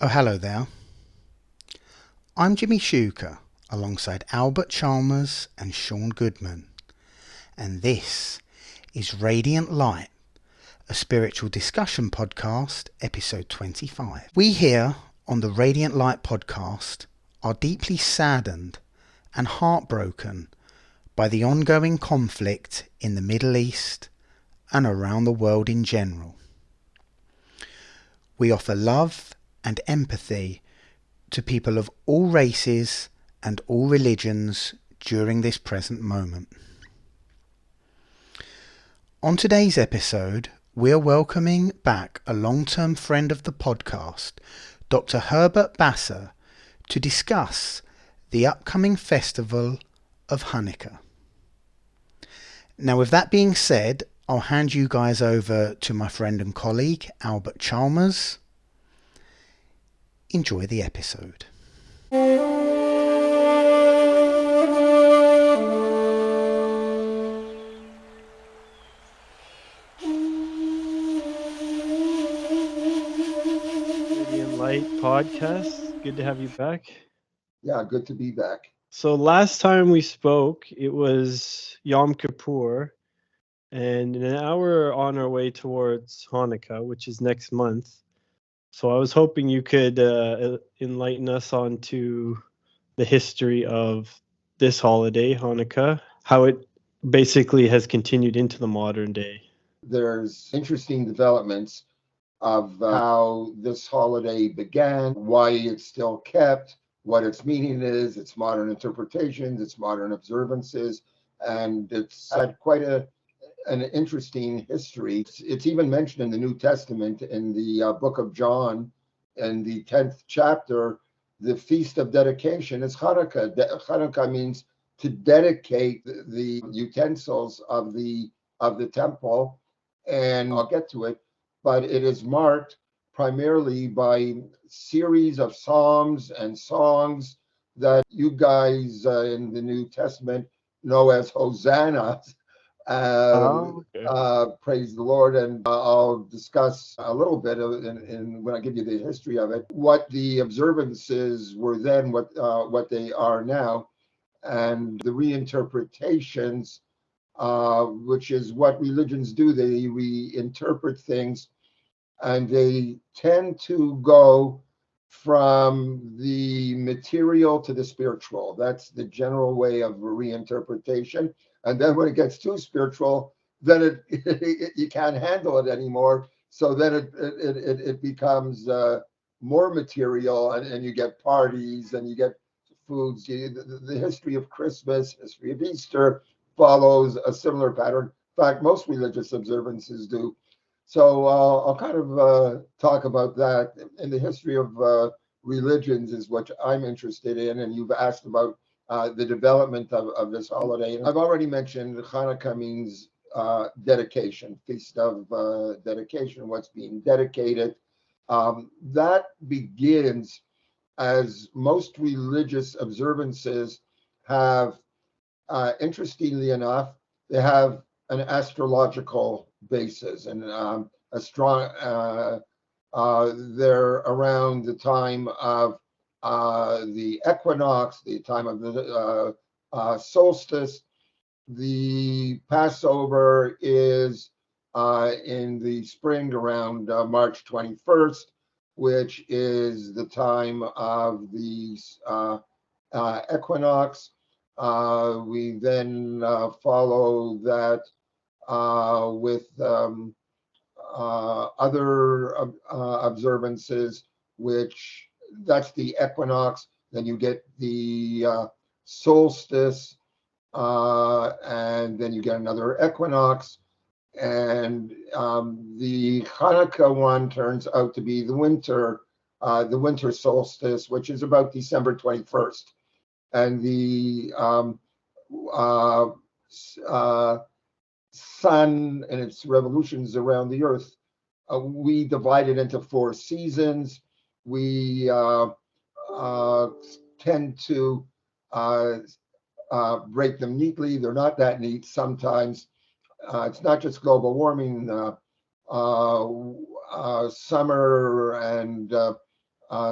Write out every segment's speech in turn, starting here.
Oh, hello there. I'm Jimmy Shuker, alongside Albert Chalmers and Sean Goodman, and this is Radiant Light, a spiritual discussion podcast, episode 25. We here on the Radiant Light podcast are deeply saddened and heartbroken by the ongoing conflict in the Middle East and around the world in general. We offer love and empathy to people of all races and all religions during this present moment. On today's episode, we are welcoming back a long-term friend of the podcast, Dr. Herbert Basser, to discuss the upcoming festival of Hanukkah. Now, with that being said, I'll hand you guys over to my friend and colleague, Albert Chalmers. Enjoy the episode. Radiant Light podcast. Good to have you back. Yeah, good to be back. So last time we spoke, it was Yom Kippur, and now we're on our way towards Hanukkah, which is next month. So I was hoping you could enlighten us onto the history of this holiday, Hanukkah, how it basically has continued into the modern day. There's interesting developments of how this holiday began, why it's still kept, what its meaning is, its modern interpretations, its modern observances, and it's had quite an interesting history. It's even mentioned in the New Testament in the book of John, in the 10th chapter. The feast of dedication is Hanukkah. Hanukkah means to dedicate the utensils of the temple, and I'll get to it. But it is marked primarily by series of psalms and songs that you guys in the New Testament know as Hosanna. Praise the Lord, and I'll discuss a little bit of in when I give you the history of it, what the observances were then, what they are now, and the reinterpretations, which is what religions do. They reinterpret things, and they tend to go from the material to the spiritual. That's the general way of reinterpretation. And then when it gets too spiritual, then you can't handle it anymore. So then it becomes more material, and you get parties and you get foods. The history of Christmas, history of Easter follows a similar pattern. In fact, most religious observances do. So I'll kind of talk about that. In the history of religions is what I'm interested in, and you've asked about the development of this holiday. And I've already mentioned Hanukkah means dedication, feast of dedication, what's being dedicated. That begins, as most religious observances have, interestingly enough, they have an astrological basis, and a strong, they're around the time of the equinox, the time of the solstice. The Passover is in the spring around March 21st, which is the time of the equinox. We then follow that with other observances, which that's the equinox. Then you get the solstice, and then you get another equinox. And the Hanukkah one turns out to be the winter solstice, which is about December 21st. And the sun and its revolutions around the earth, we divide it into 4 seasons. We tend to break them neatly. They're not that neat sometimes. It's not just global warming. Summer and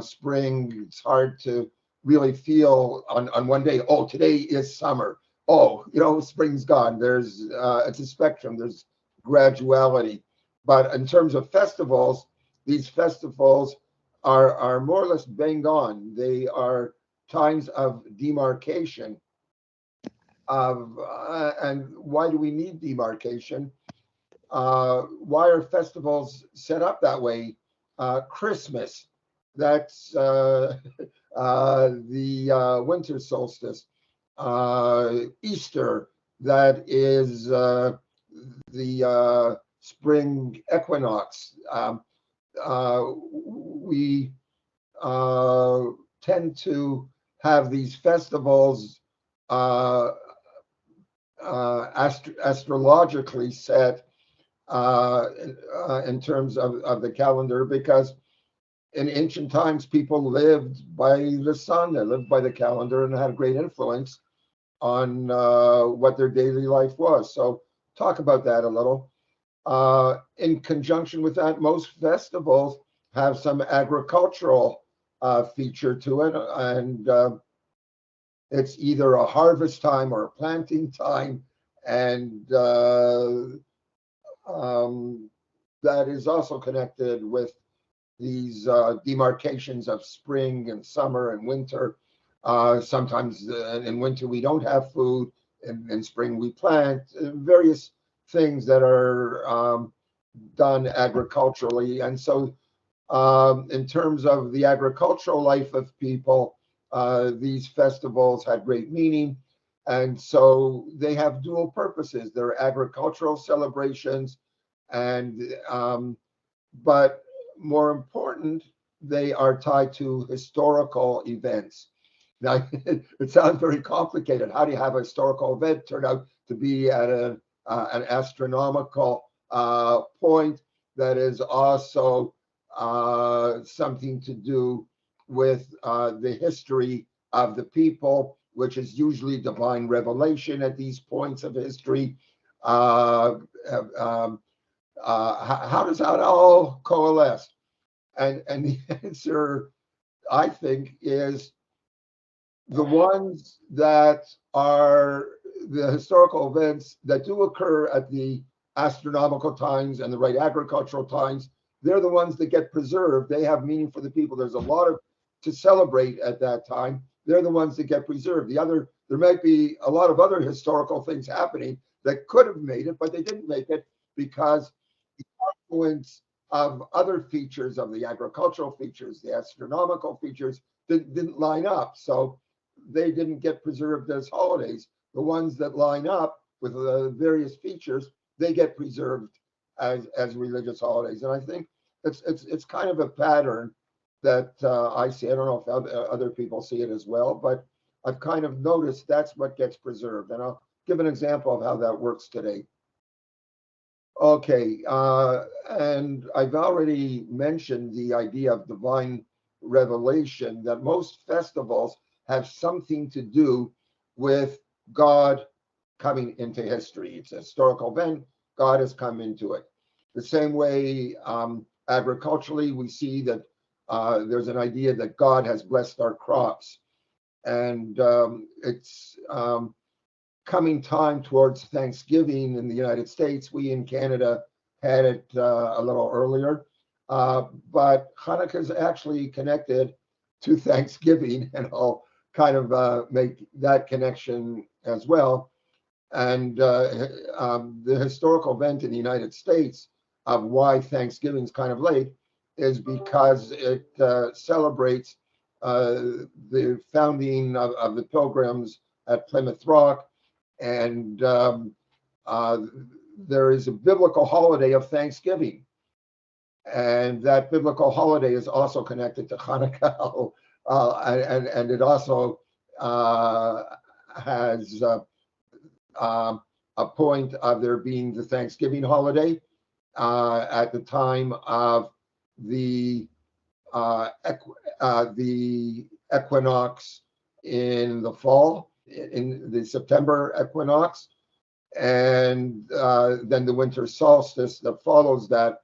spring. It's hard to really feel on one day, oh, today is summer. Oh, spring's gone. It's a spectrum. There's graduality. But in terms of festivals, these festivals are more or less bang on. They are times of demarcation and why do we need demarcation? Why are festivals set up that way? Christmas, that's the winter solstice. Easter, that is the spring equinox. We tend to have these festivals astrologically set in terms of the calendar, because in ancient times people lived by the sun, they lived by the calendar, and had a great influence on what their daily life was. So talk about that a little. In conjunction with that, most festivals have some agricultural feature to it, and it's either a harvest time or a planting time, and that is also connected with these demarcations of spring and summer and winter. Sometimes in winter we don't have food, in spring we plant, various things that are done agriculturally. And so in terms of the agricultural life of people, these festivals had great meaning. And so they have dual purposes. They're agricultural celebrations, and but more important, they are tied to historical events. Now, it sounds very complicated. How do you have a historical event turn out to be at an astronomical point that is also something to do with the history of the people, which is usually divine revelation at these points of history? How does that all coalesce? And the answer, I think, is the ones that are the historical events that do occur at the astronomical times and the right agricultural times. They're the ones that get preserved. They have meaning for the people. There's a lot to celebrate at that time. They're the ones that get preserved. There might be a lot of other historical things happening that could have made it, but they didn't make it because the influence of other features, of the agricultural features, the astronomical features, didn't line up. So they didn't get preserved as holidays. The ones that line up with the various features, they get preserved as religious holidays. And I think it's kind of a pattern that I see. I don't know if other people see it as well, but I've kind of noticed that's what gets preserved. And I'll give an example of how that works today. Okay, and I've already mentioned the idea of divine revelation, that most festivals have something to do with God coming into history. It's a historical event. God has come into it. The same way, agriculturally, we see that there's an idea that God has blessed our crops. And it's coming time towards Thanksgiving in the United States. We in Canada had it a little earlier. But Hanukkah is actually connected to Thanksgiving, and I'll kind of make that connection as well. And the historical event in the United States of why Thanksgiving is kind of late is because it celebrates the founding of the Pilgrims at Plymouth Rock, and there is a biblical holiday of Thanksgiving, and that biblical holiday is also connected to Hanukkah, and it also has a point of there being the Thanksgiving holiday at the time of the equinox in the fall, in the September equinox, and then the winter solstice that follows that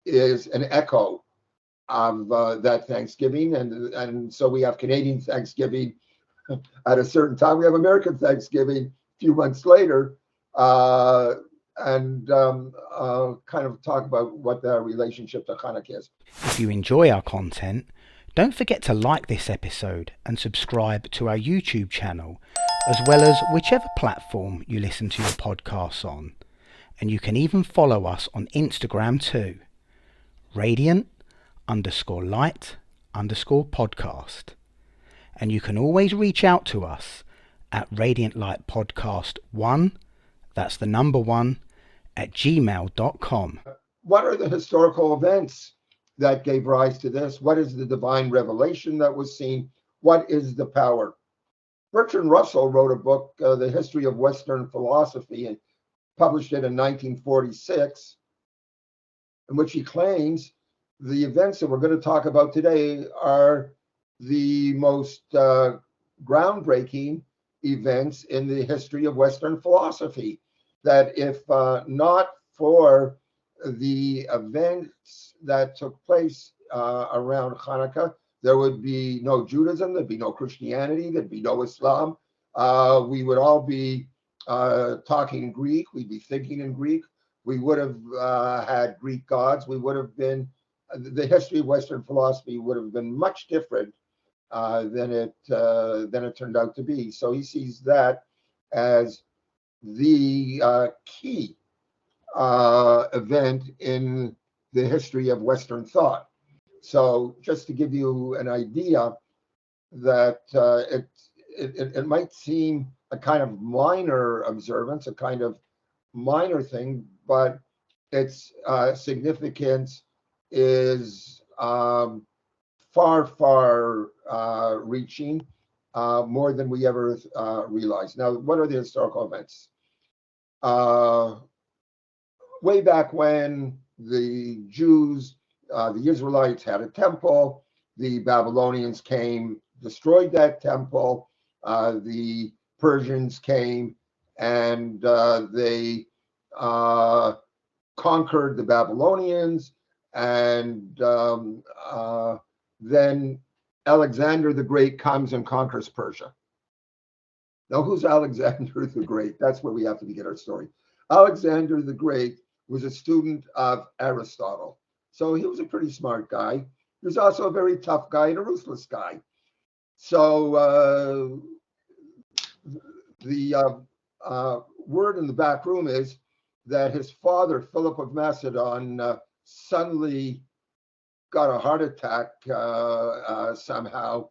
is an echo of that Thanksgiving, and so we have Canadian Thanksgiving at a certain time. We have American Thanksgiving a few months later, and kind of talk about what the relationship to Hanukkah is. If you enjoy our content, don't forget to like this episode and subscribe to our YouTube channel, as well as whichever platform you listen to your podcasts on. And you can even follow us on Instagram too. Radiant_light_podcast. And you can always reach out to us at radiantlightpodcast1, that's the number 1, at gmail.com. What are the historical events that gave rise to this? What is the divine revelation that was seen? What is the power? Bertrand Russell wrote a book, The History of Western Philosophy, and published it in 1946, in which he claims the events that we're going to talk about today are the most groundbreaking events in the history of Western philosophy. That if not for the events that took place around Hanukkah, there would be no Judaism, there'd be no Christianity, there'd be no Islam. We would all be talking Greek, we'd be thinking in Greek. We would have had Greek gods. We would have been, the history of Western philosophy would have been much different than it turned out to be. So he sees that as the key event in the history of Western thought. So just to give you an idea that it might seem a kind of minor observance, a kind of minor thing, but its significance is far reaching, more than we ever realized. Now, what are the historical events? Way back when the Jews, the Israelites had a temple, the Babylonians came, destroyed that temple, the Persians came and they conquered the Babylonians, and then Alexander the Great comes and conquers Persia. Now, who's Alexander the Great? That's where we have to begin our story. Alexander the Great was a student of Aristotle. So he was a pretty smart guy. He was also a very tough guy and a ruthless guy. So the word in the back room is that his father, Philip of Macedon, suddenly got a heart attack somehow,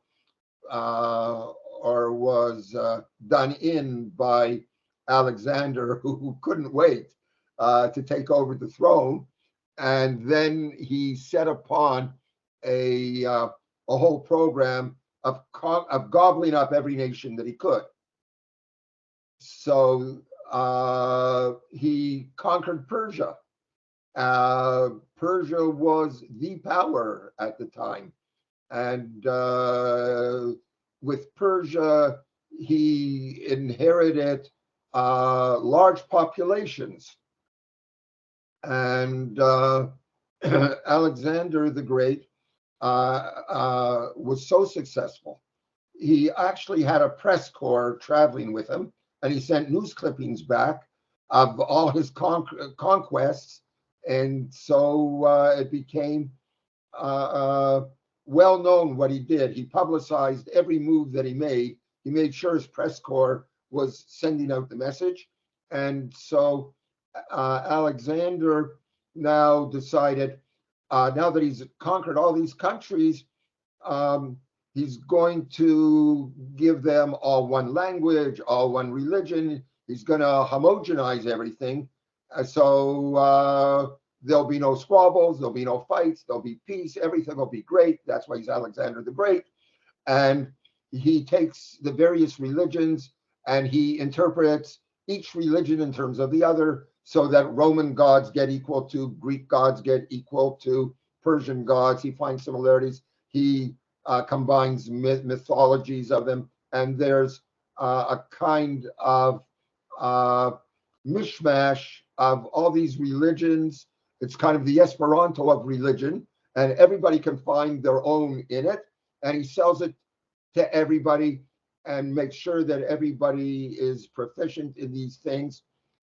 or was done in by Alexander, who couldn't wait to take over the throne. And then he set upon a whole program of gobbling up every nation that he could. So he conquered Persia. Persia was the power at the time. And with Persia, he inherited large populations. And Alexander the Great was so successful. He actually had a press corps traveling with him, and he sent news clippings back of all his conquests. And so it became well known what he did. He publicized every move that he made. He made sure his press corps was sending out the message. And so Alexander now decided, now that he's conquered all these countries, he's going to give them all one language, all one religion. He's going to homogenize everything. So there'll be no squabbles, there'll be no fights, there'll be peace, everything will be great. That's why he's Alexander the Great. And he takes the various religions and he interprets each religion in terms of the other, so that Roman gods get equal to Greek gods, get equal to Persian gods. He finds similarities. He combines mythologies of them, and there's a kind of mishmash of all these religions. It's kind of the Esperanto of religion, and everybody can find their own in it, and he sells it to everybody and makes sure that everybody is proficient in these things.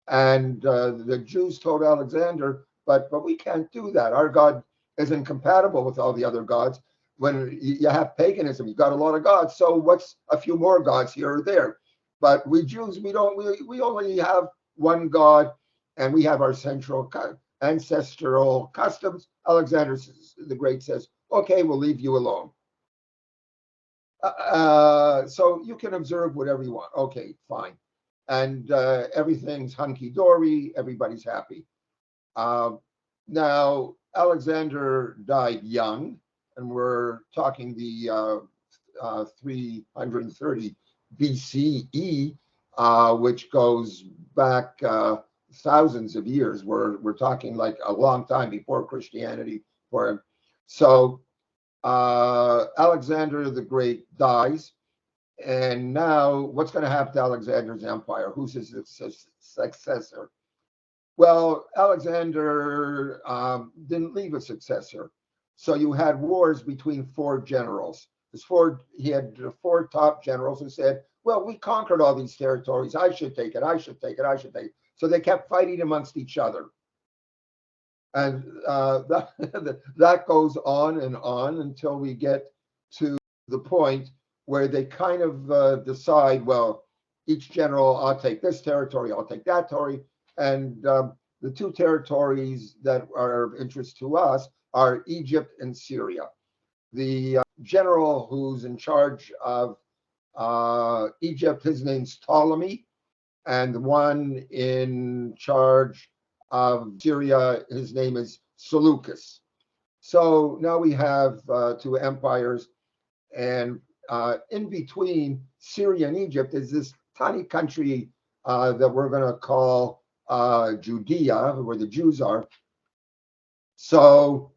And the Jews told Alexander, but we can't do that. Our God isn't compatible with all the other gods. When you have paganism, you've got a lot of gods. So what's a few more gods here or there? But we Jews, we don't. We only have one God, and we have our central ancestral customs. Alexander the Great says, "Okay, we'll leave you alone." So you can observe whatever you want. Okay, fine. And everything's hunky-dory, everybody's happy. Now, Alexander died young, and we're talking the 330 BCE, which goes back thousands of years. We're talking like a long time before Christianity for him. So Alexander the Great dies, and now what's going to happen to Alexander's empire? Who's his successor? Well, Alexander didn't leave a successor, so you had wars between four generals. He had four top generals who said, "Well, we conquered all these territories. I should take it. I should take it. I should take it." So they kept fighting amongst each other. And that goes on and on until we get to the point where they kind of decide, well, each general, I'll take this territory, I'll take that territory. And the two territories that are of interest to us are Egypt and Syria. The general who's in charge of Egypt, his name's Ptolemy, and the one in charge of Syria, his name is Seleucus. So now we have two empires, and in between Syria and Egypt is this tiny country that we're going to call Judea, where the Jews are. So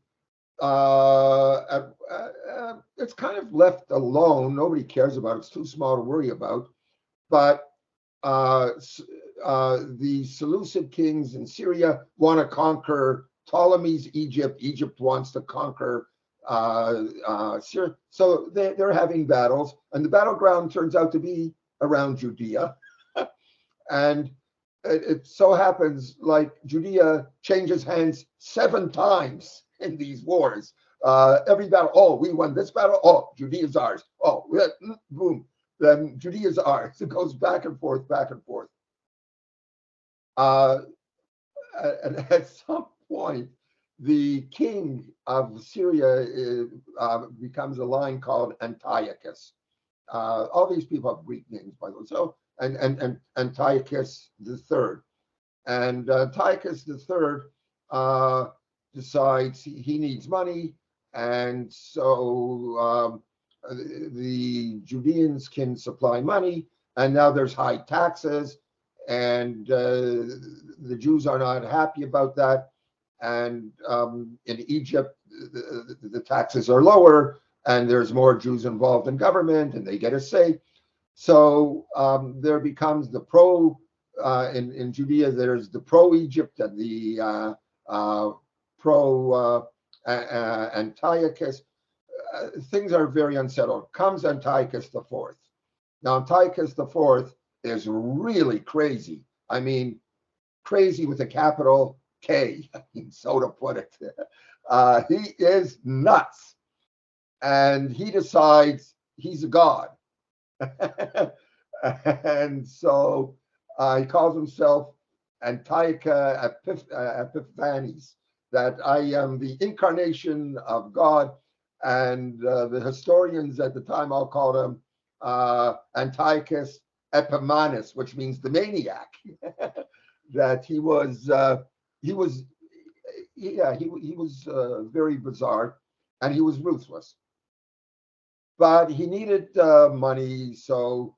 it's kind of left alone. Nobody cares about it. It's too small to worry about. But the Seleucid kings in Syria want to conquer Ptolemy's Egypt. Egypt wants to conquer Syria. So they're having battles, and the battleground turns out to be around Judea. And it so happens like Judea changes hands 7 times in these wars. Every battle, oh, we won this battle. Oh, Judea's ours. Oh, boom. Then Judea's ours. It goes back and forth, back and forth. And at some point, the king of Syria becomes a line called Antiochus. All these people have Greek names, by the way. So, and Antiochus III. And Antiochus III decides he needs money, and so the Judeans can supply money, and now there's high taxes, and the Jews are not happy about that. And in Egypt, the taxes are lower, and there's more Jews involved in government, and they get a say. So there becomes the in Judea, there's the pro-Egypt and the pro-Antiochus. Things are very unsettled. Comes Antiochus IV. Now, Antiochus IV is really crazy. I mean, crazy with a capital K, so to put it. He is nuts. And he decides he's a god. And so he calls himself Antiochus Epiphanes, that I am the incarnation of God. And the historians at the time all called him Antiochus Epimanes, which means the maniac. That he was very bizarre, and he was ruthless. But he needed money, so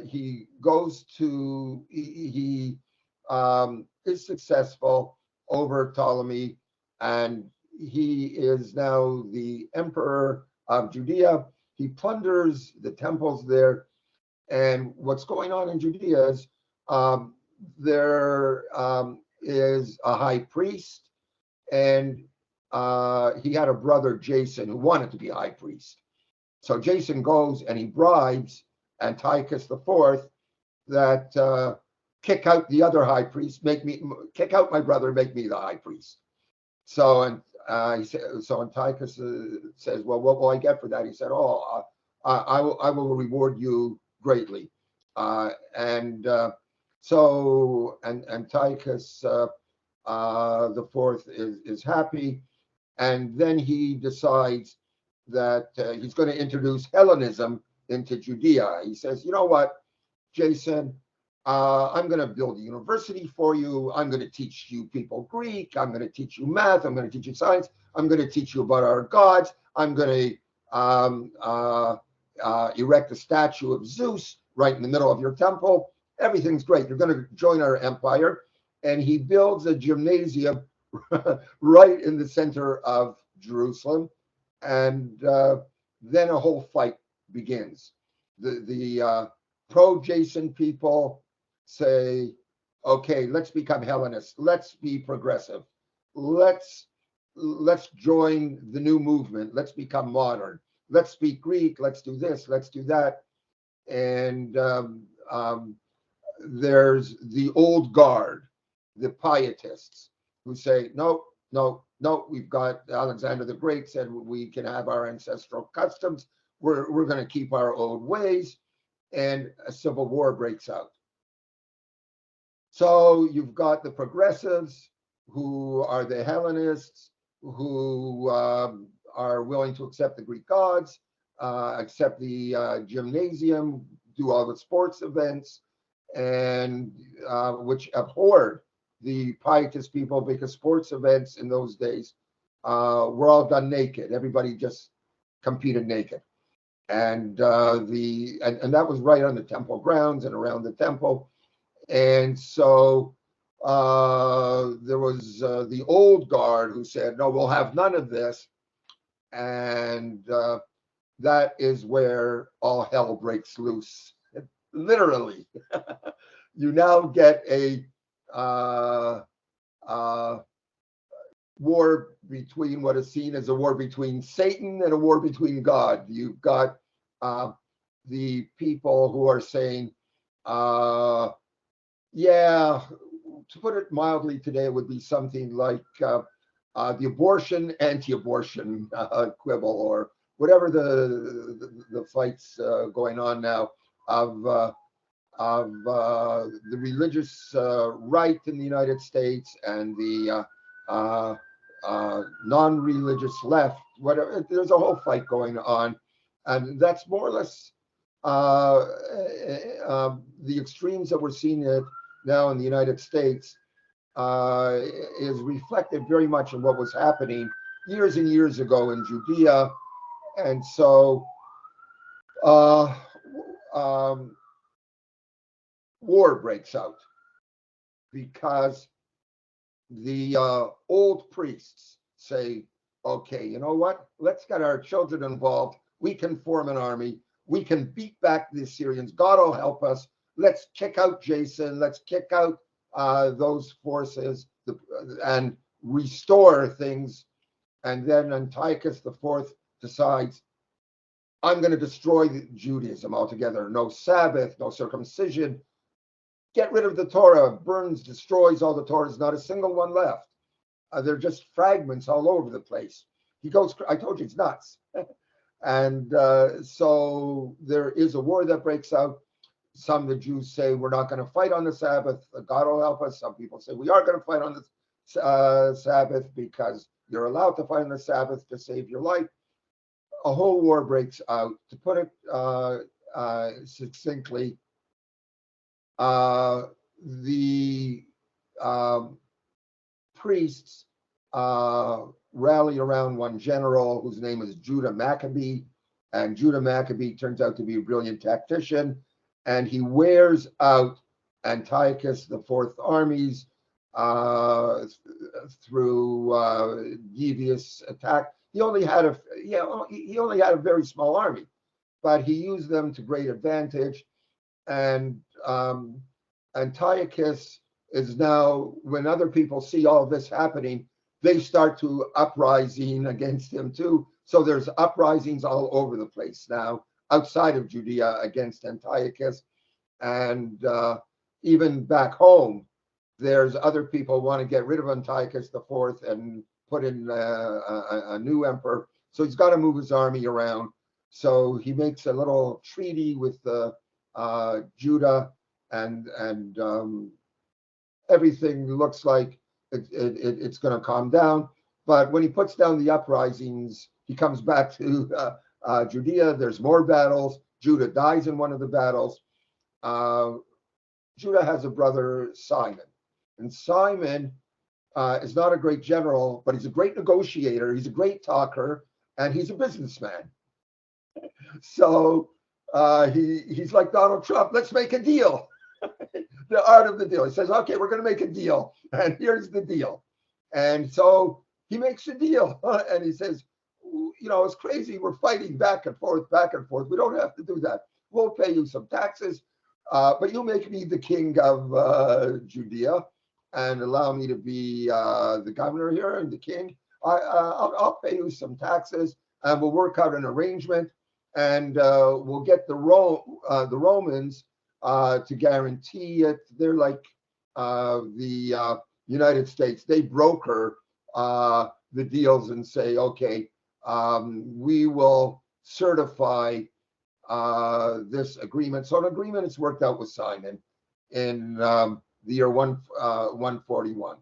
he goes to he is successful over Ptolemy, and he is now the emperor of Judea. He plunders the temples there, and what's going on in Judea is there is a high priest, and he had a brother, Jason, who wanted to be high priest. So Jason goes and he bribes Antiochus IV that kick out the other high priest, kick out my brother, make me the high priest. So so Antiochus says, well, what will I get for that? He said, I will reward you greatly. So Antiochus the fourth is happy, and then he decides that he's going to introduce Hellenism into Judea. He says, you know what, Jason, I'm going to build a university for you. I'm going to teach you people Greek. I'm going to teach you math. I'm going to teach you science. I'm going to teach you about our gods. I'm going to erect a statue of Zeus right in the middle of your temple. Everything's great. You're going to join our empire. And he builds a gymnasium right in the center of Jerusalem. And then a whole fight begins. The pro-Jason people say, okay, let's become Hellenists. Let's be progressive. Let's join the new movement. Let's become modern. Let's speak Greek. Let's do this. Let's do that. And there's the old guard, the pietists, who say, no, we've got Alexander the Great said we can have our ancestral customs. We're going to keep our old ways. And a civil war breaks out. So you've got the progressives, who are the Hellenists, who are willing to accept the Greek gods, accept the gymnasium, do all the sports events, and which abhorred the pietist people, because sports events in those days were all done naked. Everybody just competed naked. And that was right on the temple grounds and around the temple. And so there was the old guard who said, no, we'll have none of this. And that is where all hell breaks loose. Literally. You now get a war between what is seen as a war between Satan and a war between God. You've got the people who are saying, yeah, to put it mildly today, it would be something like the abortion, anti-abortion quibble, or whatever the fights going on now of the religious right in the United States and the non-religious left. Whatever, there's a whole fight going on, and that's more or less the extremes that we're seeing it now in the United States is reflected very much in what was happening years and years ago in Judea. And so war breaks out because the old priests say, okay, you know what? Let's get our children involved. We can form an army. We can beat back the Assyrians. God will help us. Let's kick out Jason. Let's kick out those forces and restore things. And then Antiochus IV decides, I'm going to destroy Judaism altogether. No Sabbath, no circumcision. Get rid of the Torah. Burns, destroys all the Torahs. Not a single one left. They're just fragments all over the place. He goes, I told you, it's nuts. And so there is a war that breaks out. Some of the Jews say, we're not going to fight on the Sabbath. God will help us. Some people say, we are going to fight on the Sabbath because you're allowed to fight on the Sabbath to save your life. A whole war breaks out. To put it succinctly, the priests rally around one general whose name is Judah Maccabee, and Judah Maccabee turns out to be a brilliant tactician, and he wears out Antiochus IV's armies through devious attack. He only had a very small army, but he used them to great advantage. And Antiochus is now, when other people see all this happening, they start to uprising against him too. So there's uprisings all over the place now outside of Judea against Antiochus. And even back home, there's other people want to get rid of Antiochus IV and put in a new emperor. So he's got to move his army around. So he makes a little treaty with Judah, and everything looks like it's going to calm down. But when he puts down the uprisings, he comes back to Judea. There's more battles. Judah dies in one of the battles. Judah has a brother, Simon. And Simon is not a great general, but he's a great negotiator. He's a great talker, and he's a businessman. So he's like Donald Trump. Let's make a deal. The art of the deal. He says, okay, we're going to make a deal. And here's the deal. And so he makes a deal. And he says, you know, it's crazy. We're fighting back and forth, back and forth. We don't have to do that. We'll pay you some taxes, but you make me the king of Judea and allow me to be the governor here and the king. I'll pay you some taxes, and we'll work out an arrangement, and we'll get the Romans to guarantee it. They're like the United States. They broker the deals and say, okay, we will certify this agreement. So an agreement is worked out with Simon in the year 141.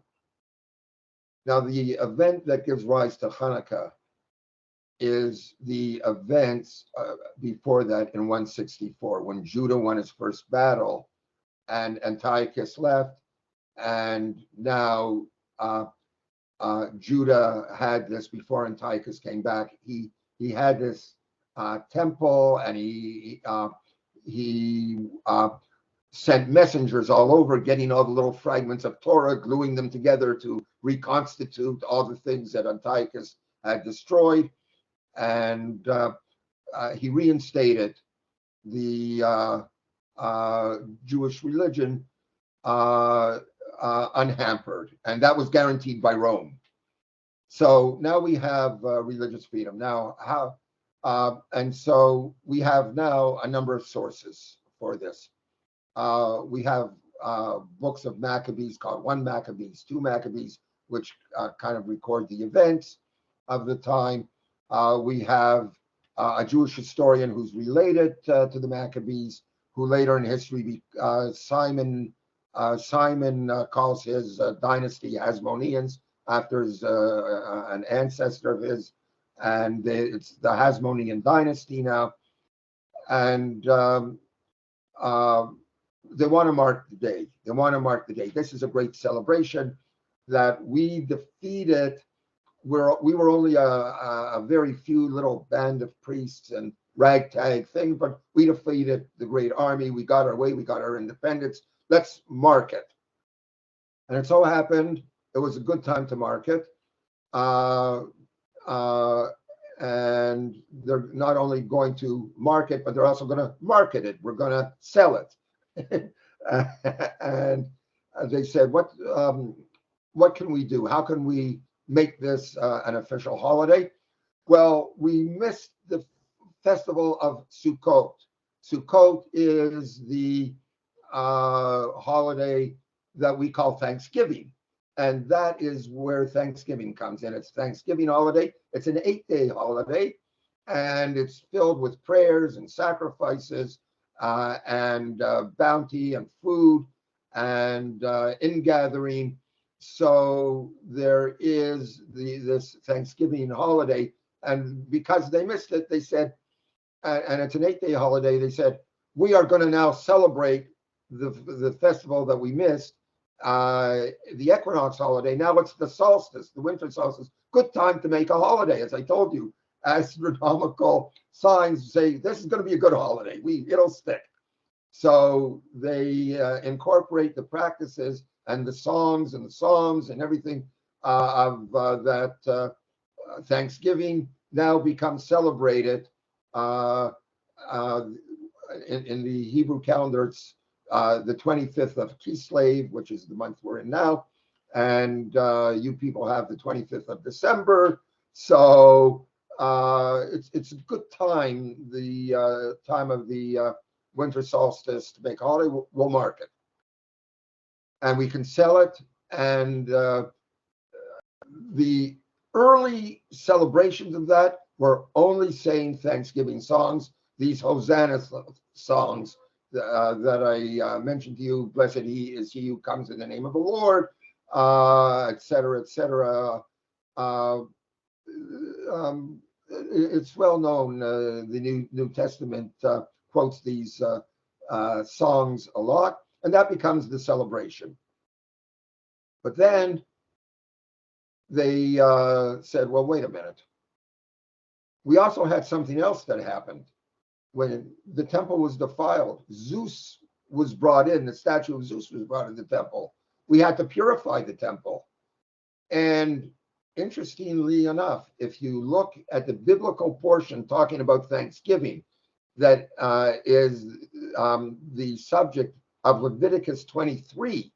Now, the event that gives rise to Hanukkah is the events before that in 164, when Judah won his first battle and Antiochus left. And now Judah had this, before Antiochus came back, he had this temple, and he sent messengers all over, getting all the little fragments of Torah, gluing them together to reconstitute all the things that Antiochus had destroyed. And he reinstated the Jewish religion unhampered, and that was guaranteed by Rome. So now we have religious freedom. Now, and so we have now a number of sources for this. We have books of Maccabees called 1 Maccabees, 2 Maccabees, which kind of record the events of the time. We have a Jewish historian who's related to the Maccabees, who later in history, Simon calls his dynasty Hasmoneans after an ancestor of his, and it's the Hasmonean dynasty now. And they want to mark the day. They want to mark the day. This is a great celebration that we defeated. We were only a very few little band of priests and ragtag thing, but we defeated the great army. We got our way. We got our independence. Let's mark it. And it so happened it was a good time to mark it. And they're not only going to mark it, but they're also going to market it. We're going to sell it. And they said, what can we do? How can we make this an official holiday? Well, we missed the festival of Sukkot. Sukkot is the holiday that we call Thanksgiving. And that is where Thanksgiving comes in. It's Thanksgiving holiday. It's an 8-day holiday, and it's filled with prayers and sacrifices and bounty and food and ingathering. So there is this Thanksgiving holiday, and because they missed it, they said, and it's an 8-day holiday, they said, we are going to now celebrate the festival that we missed, the equinox holiday. Now it's the solstice, the winter solstice. Good time to make a holiday. As I told you, astronomical signs say this is going to be a good holiday. It'll stick. So they incorporate the practices and the songs and the psalms and everything of that Thanksgiving now becomes celebrated in the Hebrew calendar. It's the 25th of Kislev, which is the month we're in now, and you people have the 25th of December. So it's a good time, the time of the winter solstice, to make a holiday. We'll mark it, and we can sell it. And the early celebrations of that were only saying Thanksgiving songs, these Hosanna songs that I mentioned to you. Blessed is he who comes in the name of the Lord, etc., etc. It's well known. The New Testament quotes these songs a lot, and that becomes the celebration. But then they said, well, wait a minute. We also had something else that happened. When the temple was defiled, Zeus was brought in, the statue of Zeus was brought in the temple. We had to purify the temple. And interestingly enough, if you look at the biblical portion talking about Thanksgiving, that is the subject of Leviticus 23,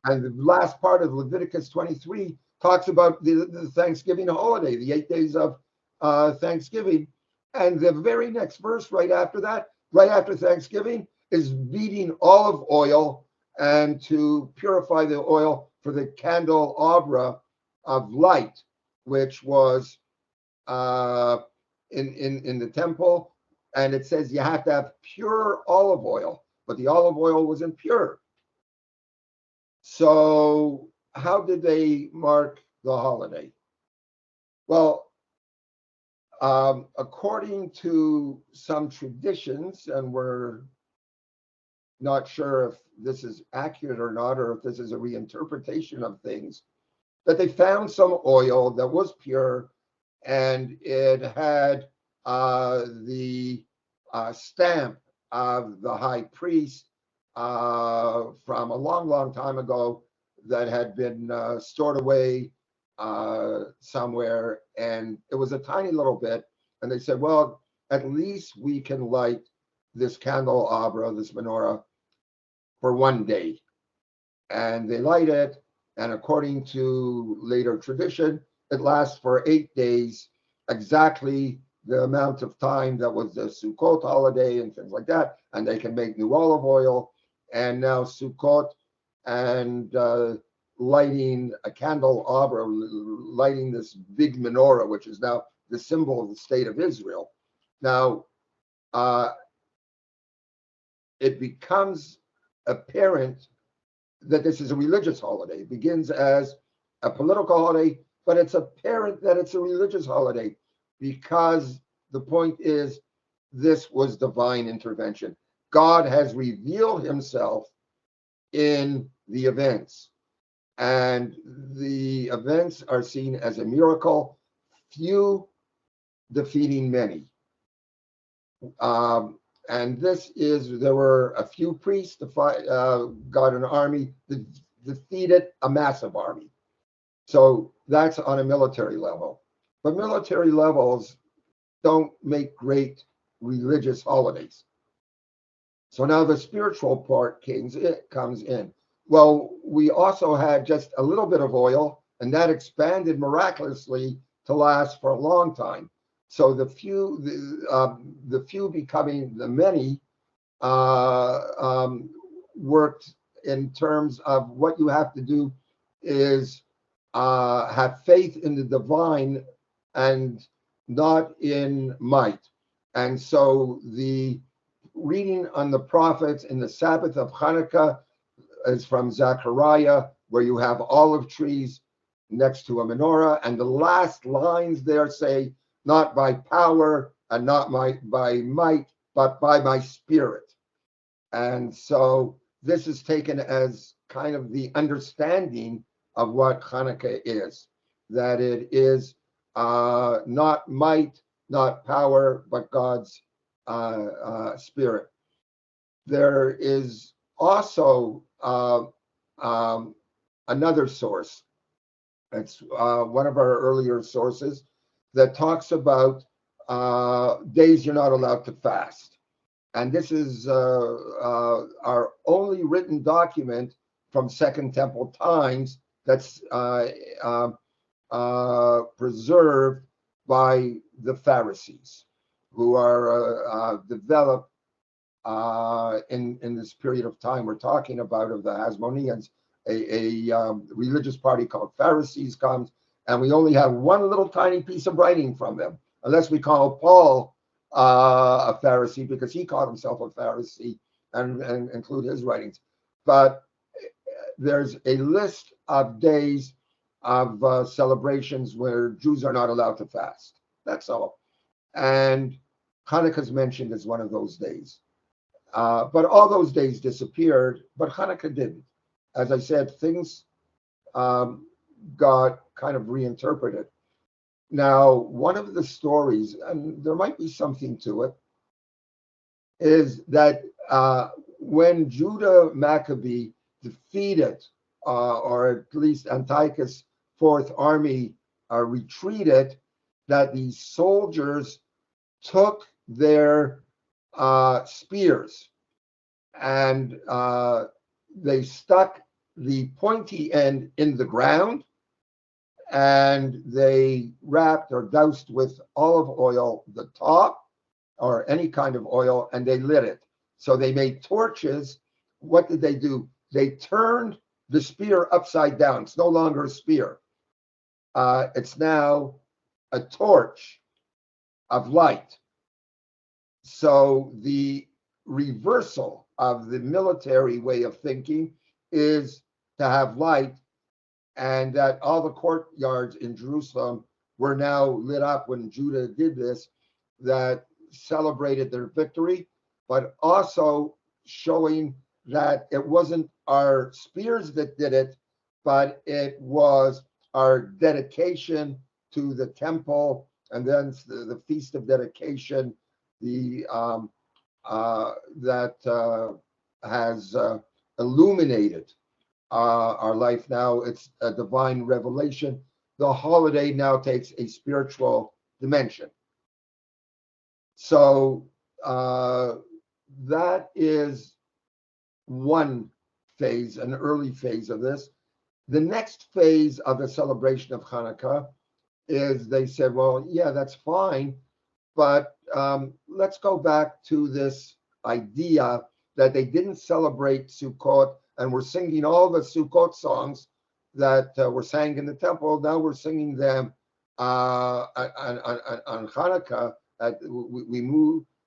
and the last part of Leviticus 23 talks about the Thanksgiving holiday, the 8 days of Thanksgiving. And the very next verse right after that, right after Thanksgiving, is beating olive oil and to purify the oil for the candelabra of light, which was in the temple. And it says you have to have pure olive oil, but the olive oil wasn't pure. So how did they mark the holiday? Well, according to some traditions, and we're not sure if this is accurate or not, or if this is a reinterpretation of things, that they found some oil that was pure, and it had the stamp of the high priest from a long, long time ago that had been stored away somewhere, and it was a tiny little bit. And they said, well, at least we can light this candelabra, this menorah, for one day. And they light it, and according to later tradition, it lasts for 8 days, exactly the amount of time that was the Sukkot holiday and things like that. And they can make new olive oil. And now Sukkot and lighting a candelabra, lighting this big menorah, which is now the symbol of the state of Israel. Now, it becomes apparent that this is a religious holiday. It begins as a political holiday, but it's apparent that it's a religious holiday because the point is this was divine intervention. God has revealed himself in the events, and the events are seen as a miracle, few defeating many. And this is, there were a few priests got an army that defeated a massive army. So that's on a military level. But military levels don't make great religious holidays. So now the spiritual part comes in. Well, we also had just a little bit of oil, and that expanded miraculously to last for a long time. So the few becoming the many worked in terms of what you have to do is have faith in the divine and not in might. And so the reading on the prophets in the Sabbath of Hanukkah is from Zechariah, where you have olive trees next to a menorah, and the last lines there say, not by power and not by might, but by my spirit. And so this is taken as kind of the understanding of what Hanukkah is, that it is not might, not power, but God's spirit. There is also another source. It's one of our earlier sources that talks about days you're not allowed to fast. And this is our only written document from Second Temple times that's preserved by the Pharisees, who are developed in this period of time we're talking about of the Hasmoneans. A religious party called Pharisees comes, and we only have one little tiny piece of writing from them, unless we call Paul a Pharisee, because he called himself a Pharisee, and include his writings. But there's a list of days of celebrations where Jews are not allowed to fast. That's all. And Hanukkah's mentioned as one of those days. But all those days disappeared, but Hanukkah didn't. As I said, things got kind of reinterpreted. Now, one of the stories, and there might be something to it, is that when Judah Maccabee defeated, or at least Antiochus' Fourth Army retreated, that these soldiers took their spears and they stuck the pointy end in the ground, and they wrapped or doused with olive oil the top, or any kind of oil, and they lit it. So they made torches. What did they do? They turned the spear upside down. It's no longer a spear. It's now a torch of light. So the reversal of the military way of thinking is to have light, and that all the courtyards in Jerusalem were now lit up when Judah did this, that celebrated their victory, but also showing that it wasn't our spears that did it, but it was our dedication to the temple, and then the feast of dedication, the that has illuminated our life. Now it's a divine revelation. The holiday now takes a spiritual dimension. So that is one phase, an early phase of this. The next phase of the celebration of Hanukkah is, they said, well, yeah, that's fine, but let's go back to this idea that they didn't celebrate Sukkot, and we're singing all the Sukkot songs that were sang in the temple. Now we're singing them on Hanukkah.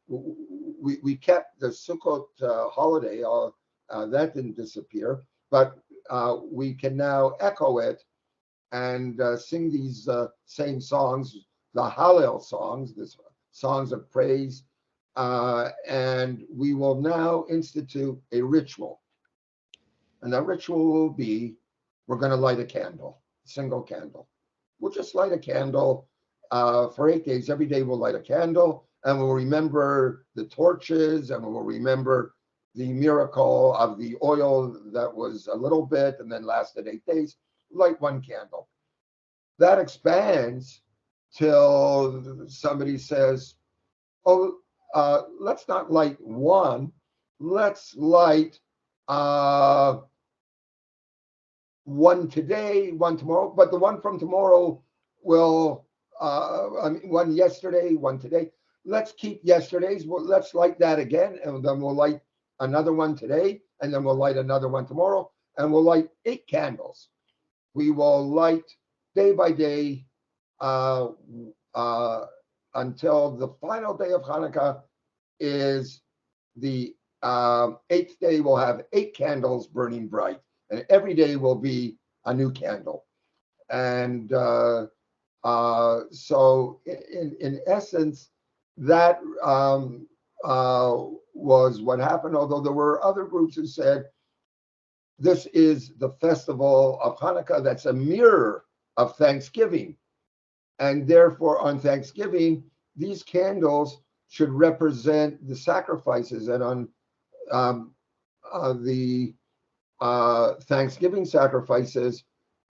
We kept the Sukkot holiday. That didn't disappear, but we can now echo it and sing these same songs, the Hallel songs, the songs of praise, and we will now institute a ritual. And that ritual will be, we're going to light a candle, a single candle. We'll just light a candle for 8 days. Every day we'll light a candle, and we'll remember the torches, and we'll remember the miracle of the oil that was a little bit and then lasted 8 days. Light one candle. That expands till somebody says, oh, let's not light one, let's light one today, one tomorrow, but the one from tomorrow will, one yesterday, one today. Let's keep yesterday's, well, let's light that again, and then we'll light another one today, and then we'll light another one tomorrow, and we'll light 8 candles. We will light day by day until the final day of Hanukkah is the 8th day. We'll have 8 candles burning bright, and every day will be a new candle. And so in essence, that was what happened, although there were other groups who said this is the festival of Hanukkah that's a mirror of Thanksgiving. And therefore, on Thanksgiving, these candles should represent the sacrifices. And on the Thanksgiving sacrifices,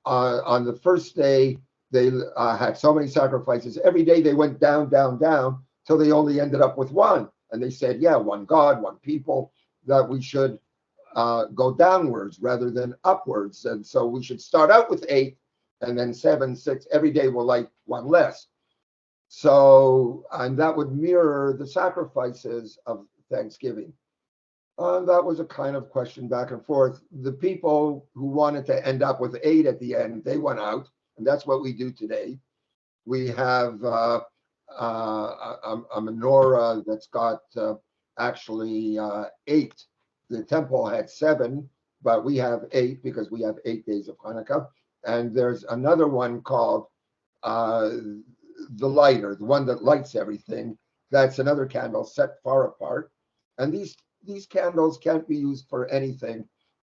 on the first day, they had so many sacrifices. Every day they went down, down, down, till they only ended up with one. And they said, yeah, one God, one people, that we should go downwards rather than upwards. And so we should start out with 8 and then 7, 6. Every day we'll light one less. So, and that would mirror the sacrifices of Thanksgiving. That was a kind of question back and forth. The people who wanted to end up with 8 at the end, they went out, and that's what we do today. We have a menorah that's got actually 8. The temple had 7, but we have 8 because we have 8 days of Hanukkah. And there's another one called the lighter, the one that lights everything. That's another candle set far apart. And these candles can't be used for anything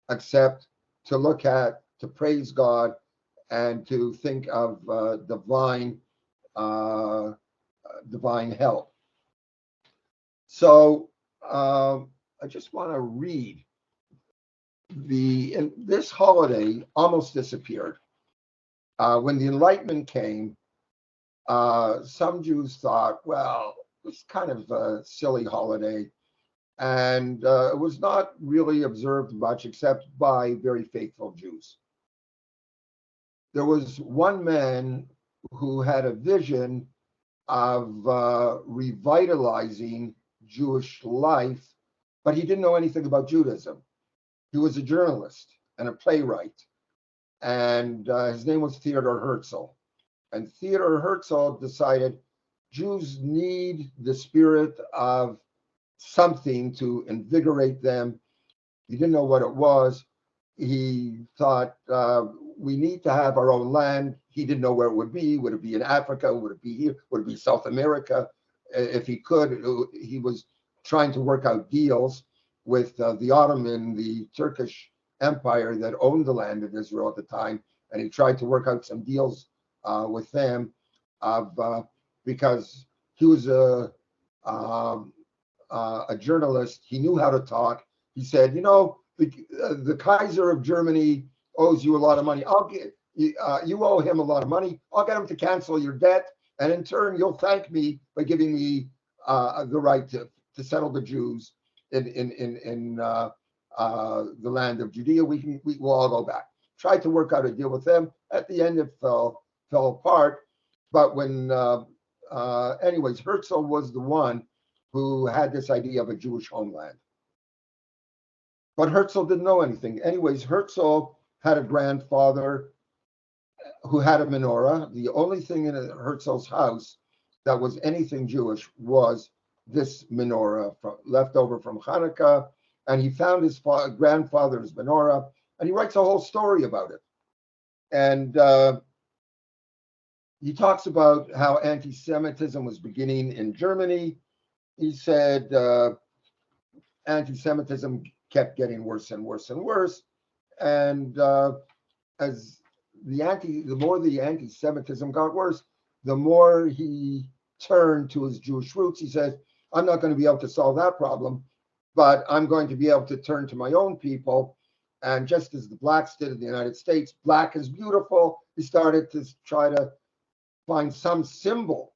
except to look at, to praise God, and to think of divine help. So I just want to read this holiday almost disappeared. When the Enlightenment came, some Jews thought, well, it's kind of a silly holiday. And it was not really observed much except by very faithful Jews. There was one man who had a vision of revitalizing Jewish life, but he didn't know anything about Judaism. He was a journalist and a playwright, and his name was Theodor Herzl. And Theodor Herzl decided Jews need the spirit of something to invigorate them. He didn't know what it was. He thought, we need to have our own land. He didn't know where it would be. Would it be in Africa? Would it be here? Would it be South America? If he could, he was trying to work out deals with the Ottoman, the Turkish Empire that owned the land of Israel at the time. And he tried to work out some deals with them because he was a journalist. He knew how to talk. He said, the Kaiser of Germany owes you a lot of money. You owe him a lot of money. I'll get him to cancel your debt, and in turn, you'll thank me by giving me the right to settle the Jews in the land of Judea. We'll all go back. Tried to work out a deal with them. At the end, it fell apart. But when, anyways, Herzl was the one who had this idea of a Jewish homeland. But Herzl didn't know anything. Anyways, Herzl had a grandfather who had a menorah. The only thing in Herzl's house that was anything Jewish was this menorah left over from Hanukkah. And he found his grandfather's menorah, and he writes a whole story about it. And he talks about how anti-Semitism was beginning in Germany. He said anti-Semitism kept getting worse and worse and worse. And as the more the anti-Semitism got worse, the more he turned to his Jewish roots. He says, I'm not going to be able to solve that problem, but I'm going to be able to turn to my own people. And just as the blacks did in the United States, black is beautiful. He started to try to find some symbol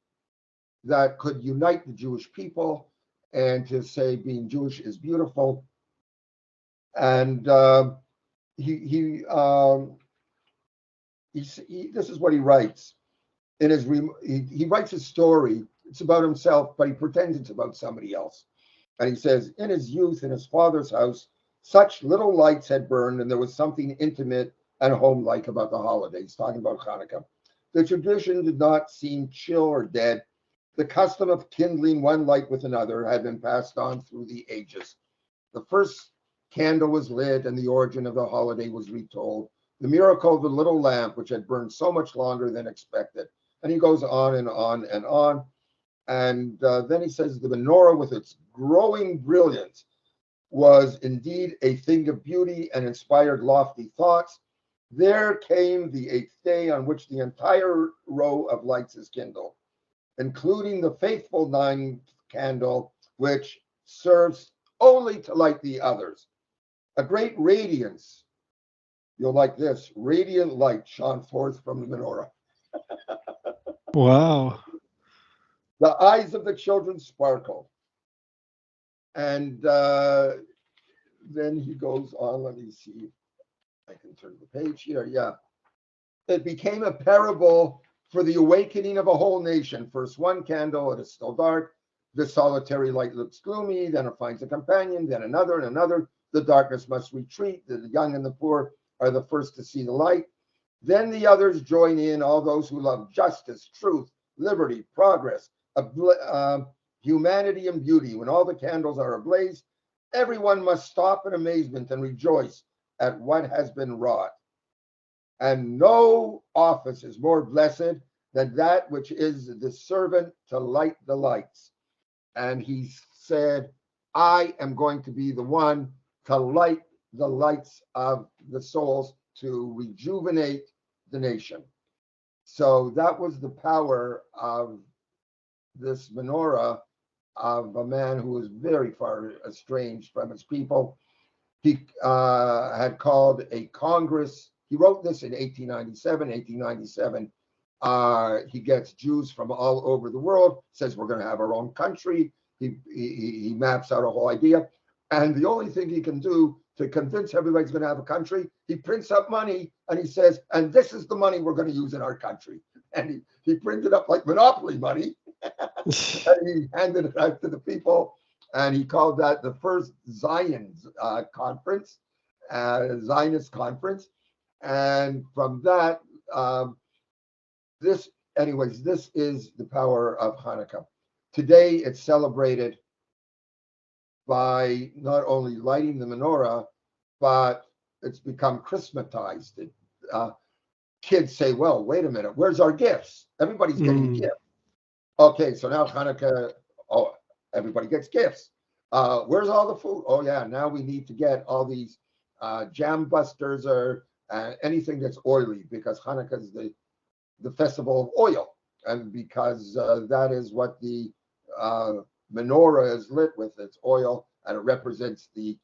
that could unite the Jewish people and to say being Jewish is beautiful. And this is what he writes. He writes a story. It's about himself, but he pretends it's about somebody else. And he says, in his youth, in his father's house, such little lights had burned, and there was something intimate and home-like about the holidays, talking about Hanukkah. The tradition did not seem chill or dead. The custom of kindling one light with another had been passed on through the ages. The first candle was lit, and the origin of the holiday was retold. The miracle of the little lamp, which had burned so much longer than expected. And he goes on and on and on. And then he says the menorah, with its growing brilliance, was indeed a thing of beauty and inspired lofty thoughts. There came the 8th day, on which the entire row of lights is kindled, including the faithful 9th candle, which serves only to light the others. A great radiance, you'll like this, radiant light shone forth from the menorah. Wow. The eyes of the children sparkled. And then he goes on. Let me see if I can turn the page here. Yeah. It became a parable for the awakening of a whole nation. First one candle, it is still dark. The solitary light looks gloomy. Then it finds a companion, then another and another. The darkness must retreat. The young and the poor are the first to see the light. Then the others join in, all those who love justice, truth, liberty, progress, humanity, and beauty. When all the candles are ablaze, everyone must stop in amazement and rejoice at what has been wrought. And no office is more blessed than that which is the servant to light the lights. And he said, I am going to be the one to light the lights of the souls to rejuvenate the nation. So that was the power of this menorah of a man who was very far estranged from his people. He had called a Congress. He wrote this in 1897. 1897, he gets Jews from all over the world, says we're going to have our own country. He maps out a whole idea. And the only thing he can do to convince everybody's going to have a country, he prints up money and he says, and this is the money we're going to use in our country. And he printed up like monopoly money and he handed it out to the people. And he called that the first Zion's conference, Zionist conference. And from that, this is the power of Hanukkah. Today, it's celebrated by not only lighting the menorah, but it's become Christmatized. Kids say, well, wait a minute, where's our gifts? Everybody's getting gifts. Okay, so now Hanukkah, everybody gets gifts. Where's all the food? Oh, yeah, now we need to get all these jam busters or anything that's oily, because Hanukkah is the festival of oil. And because that is what the menorah is lit with, it's oil, and it represents the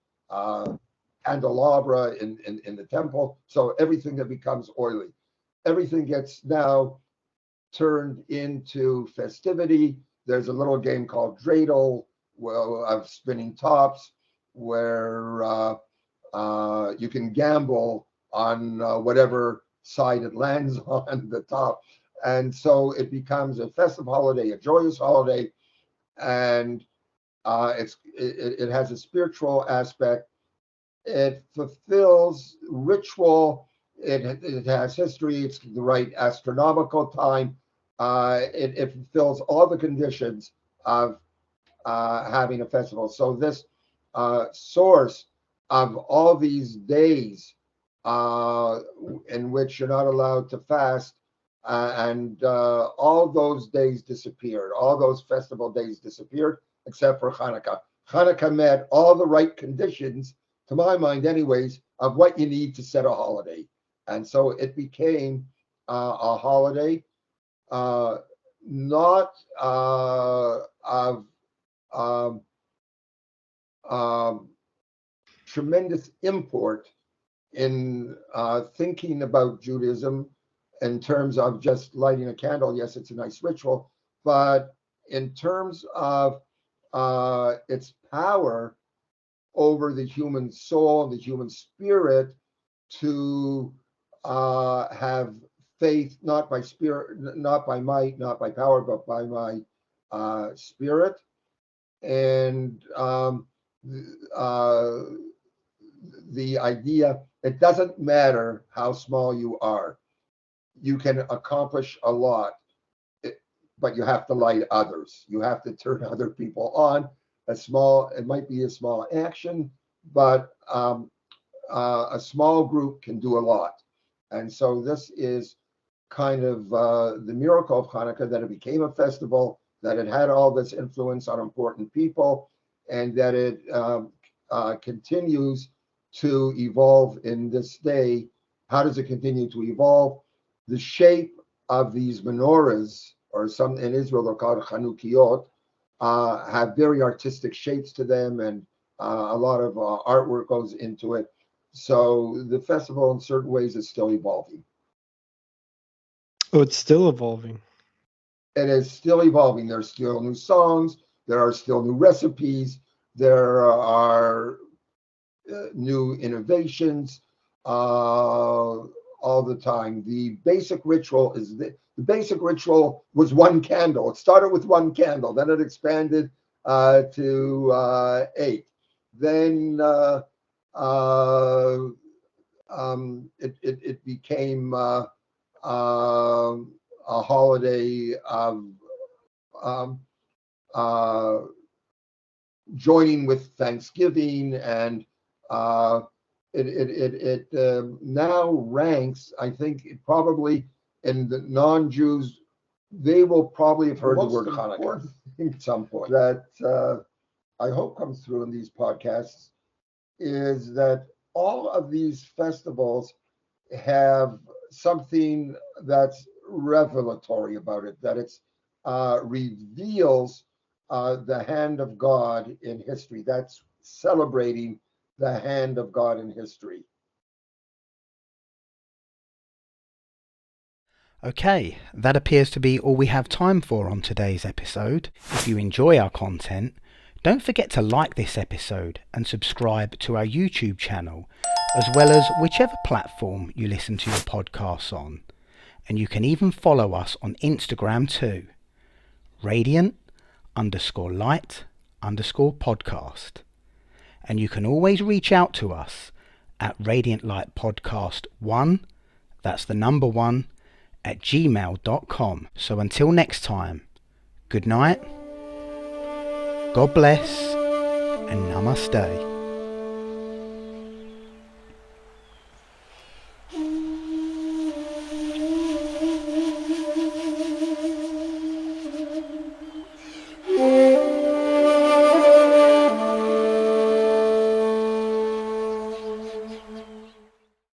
candelabra in the temple. So everything that becomes oily, everything gets now turned into festivity. There's a little game called dreidel, of spinning tops, where you can gamble on whatever side it lands on the top. And so it becomes a festive holiday, a joyous holiday, and it has a spiritual aspect. It fulfills ritual. It has history. It's the right astronomical time. It fulfills all the conditions of having a festival. So this source of all these days in which you're not allowed to fast, and all those days disappeared. All those festival days disappeared, except for Hanukkah. Hanukkah met all the right conditions, to my mind anyways, of what you need to set a holiday. And so it became a holiday, not of tremendous import in thinking about Judaism in terms of just lighting a candle. Yes, it's a nice ritual, but in terms of its power over the human soul, the human spirit, to have faith, not by spirit, not by might, not by power, but by my spirit. And the idea, it doesn't matter how small you are, you can accomplish a lot, but you have to light others. You have to turn other people on. It might be a small action, but a small group can do a lot. And so this is kind of the miracle of Hanukkah, that it became a festival, that it had all this influence on important people, and that it continues to evolve in this day. How does it continue to evolve? The shape of these menorahs, or some in Israel they're called Chanukiot, have very artistic shapes to them, and a lot of artwork goes into it. So the festival, in certain ways, is still evolving. Oh, it's still evolving. It is still evolving. There's still new songs. There are still new recipes. There are. new innovations all the time. The basic ritual is the basic ritual was one candle. It started with one candle, then it expanded to 8. Then it became a holiday of joining with Thanksgiving, and it now ranks, I think, probably in the non-Jews, they will probably have heard the word Hanukkah at some point. That I hope comes through in these podcasts is that all of these festivals have something that's revelatory about it, that it's reveals the hand of God in history. That's celebrating the hand of God in history. Okay, that appears to be all we have time for on today's episode. If you enjoy our content, don't forget to like this episode and subscribe to our YouTube channel, as well as whichever platform you listen to your podcasts on. And you can even follow us on Instagram too. Radiant_light_podcast. And you can always reach out to us at radiantlightpodcast1, that's the number 1, @gmail.com. So until next time, good night, God bless, and namaste.